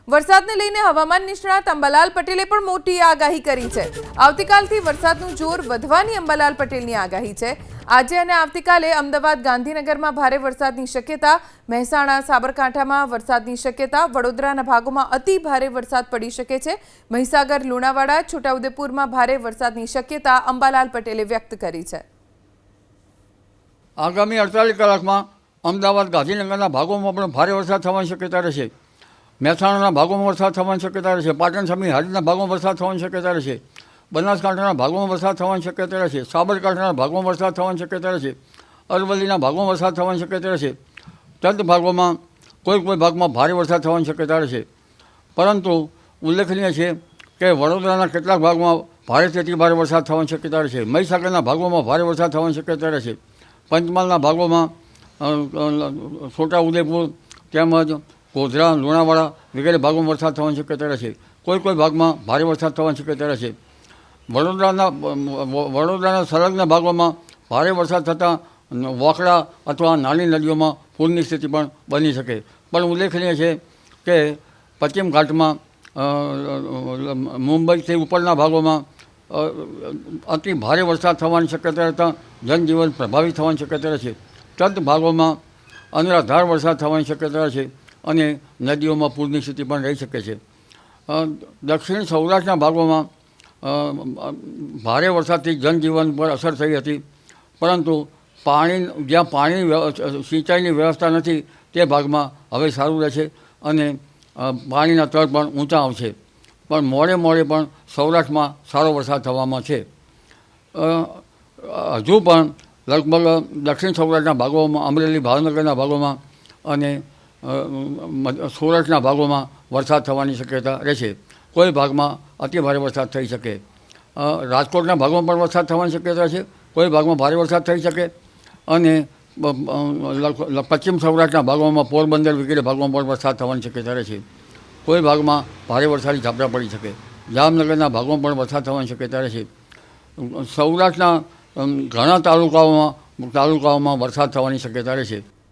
વરસાદને લઈને હવામાન નિષ્ણાત અંબાલાલ પટેલે પણ મોટી આગાહી કરી છે। આવતીકાલથી વરસાદનું જોર વધવાની અંબાલાલ પટેલની આગાહી છે। આજે અને આવતીકાલે અમદાવાદ ગાંધીનગરમાં ભારે વરસાદની શક્યતા, મહેસાણા સાબરકાંઠામાં વરસાદની શક્યતા, વડોદરાના ભાગોમાં અતિ ભારે વરસાદ પડી શકે છે। મહીસાગર, લુણાવાડા, છોટાઉદેપુરમાં ભારે વરસાદની શક્યતા અંબાલાલ પટેલે વ્યક્ત કરી છે। આગામી 48 કલાકમાં અમદાવાદ ગાંધીનગરના ભાગોમાં પણ ભારે વરસાદ થવાની શક્યતા રહેશે। મહેસાણાના ભાગોમાં વરસાદ થવાની શક્યતા રહેશે। પાટણ સમી હારીના ભાગોમાં વરસાદ થવાની શક્યતા રહેશે। બનાસકાંઠાના ભાગોમાં વરસાદ થવાની શક્યતા રહેશે। સાબરકાંઠાના ભાગોમાં વરસાદ થવાની શક્યતા રહેશે। અરવલ્લીના ભાગોમાં વરસાદ થવાની શક્યતા રહેશે। તદ ભાગોમાં કોઈ ભાગમાં ભારે વરસાદ થવાની શક્યતા રહેશે। પરંતુ ઉલ્લેખનીય છે કે વડોદરાના કેટલાક ભાગમાં ભારેથી અતિ ભારે વરસાદ થવાની શક્યતા રહેશે। મહીસાગરના ભાગોમાં ભારે વરસાદ થવાની શક્યતા રહેશે। પંચમહાલના ભાગોમાં છોટાઉદેપુર તેમજ ગોધરા, લુણાવાડા વગેરે ભાગોમાં વરસાદ થવાની શક્યતા રહેશે। કોઈ ભાગમાં ભારે વરસાદ થવાની શક્યતા રહેશે। વડોદરાના સંલગ્ન ભાગોમાં ભારે વરસાદ થતાં વોકળા અથવા નાની નદીઓમાં પૂરની સ્થિતિ પણ બની શકે। પણ ઉલ્લેખનીય છે કે પશ્ચિમ ઘાટમાં મુંબઈથી ઉપરના ભાગોમાં અતિ ભારે વરસાદ થવાની શક્યતા રહેતા જનજીવન પ્રભાવિત થવાની શક્યતા રહેશે। તદ ભાગોમાં અનરાધાર વરસાદ થવાની શક્યતા રહેશે અને નદીઓમાં પૂરની સ્થિતિ પણ રહી શકે છે। દક્ષિણ સૌરાષ્ટ્રના ભાગોમાં ભારે વરસાદથી જનજીવન પર અસર થઈ હતી, પરંતુ જ્યાં પાણી સિંચાઈની વ્યવસ્થા નથી તે ભાગમાં હવે સારું રહેશે અને પાણીના તળ પણ ઊંચા આવશે। પણ મોડે પણ સૌરાષ્ટ્રમાં સારો વરસાદ થવામાં છે। હજુ પણ લગભગ દક્ષિણ સૌરાષ્ટ્રના ભાગોમાં, અમરેલી, ભાવનગરના ભાગોમાં અને સૌરાષ્ટ્રના ભાગોમાં વરસાદ થવાની શક્યતા રહેશે। કોઈ ભાગમાં અતિ ભારે વરસાદ થઈ શકે। રાજકોટના ભાગમાં પણ વરસાદ થવાની શક્યતા છે। કોઈ ભાગમાં ભારે વરસાદ થઈ શકે અને પશ્ચિમ સૌરાષ્ટ્રના ભાગોમાં પોરબંદર વગેરે ભાગોમાં પણ વરસાદ થવાની શક્યતા રહેશે। કોઈ ભાગમાં ભારે વરસાદી ઝાપટા પડી શકે। જામનગરના ભાગોમાં પણ વરસાદ થવાની શક્યતા રહેશે। સૌરાષ્ટ્રના ઘણા તાલુકાઓમાં વરસાદ થવાની શક્યતા રહેશે।